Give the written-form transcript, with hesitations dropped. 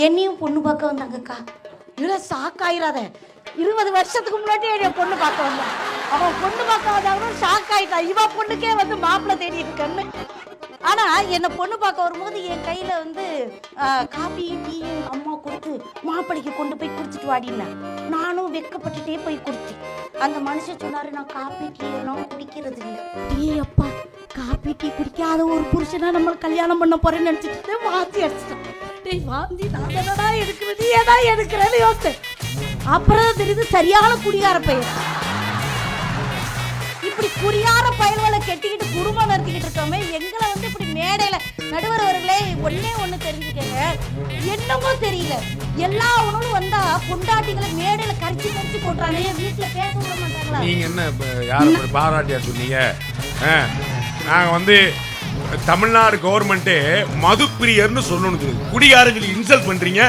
என்னையும் பொண்ணு பார்க்க வந்தாங்கக்கா. இல்லை ஷாக் ஆயிடாத, 20 வருஷத்துக்கு முன்னாடி என்னை பொண்ணு பார்க்க வந்தான். அவன் பொண்ணு பார்க்க வந்தாங்கன்னு ஷாக் ஆயிட்டான். இவ பொண்ணுக்கே வந்து மாப்பிள்ளை தேடி இருக்கன்னு. ஆனா என்னை பொண்ணு பார்க்க வரும்போது என் கையில வந்து காபி டீ அம்மா கொடுத்து மாப்பிள்ளைக்கு கொண்டு போய் குடிச்சிட்டு வாடினேன். நானும் வெக்கப்பட்டுட்டே போய் குடிச்சேன். அந்த மனுஷன் சொன்னாரு, நான் காபி டீ எல்லாம் குடிக்கிறது இல்லை. டீ அப்பா, காபி டீ குடிக்காத ஒரு புருஷனா நம்ம கல்யாணம் பண்ண போறேன்னு நினைச்சிட்டு வாந்தி அடிச்சிட்டேன். டேய் வாந்தி நான் என்னடா எடுக்கிறது, ஏதா எடுக்கிறேன்னு யோசிச்சேன். அப்புறம் தெரியுது சரியான குடிகார பையன். இப்படி குடியார பயல்களை கெட்டிக்கிட்டு குடும்பம் நடத்திக்கிட்டு இருக்கோமே, எங்களை வந்து இப்படி மேடையில நடுவர் அவர்களே ஒண்ணு தெரிஞ்சுக்கங்க. என்னமோ தெரியல, எல்லா உணவும் வந்தா பொண்டாட்டிகளை மேடையில கரிச்சு போட்டுறானே, வீட்டுல பேச விட மாட்டாங்களா? நீங்க என்ன யார பாராட்டியா சொன்னீங்க? நாங்க வந்து தமிழ்நாடு கவர்மெண்ட்டே மது பிரியர்னு சொல்லணும். குடிகாரங்களுக்கு இன்சல்ட் பண்றீங்க.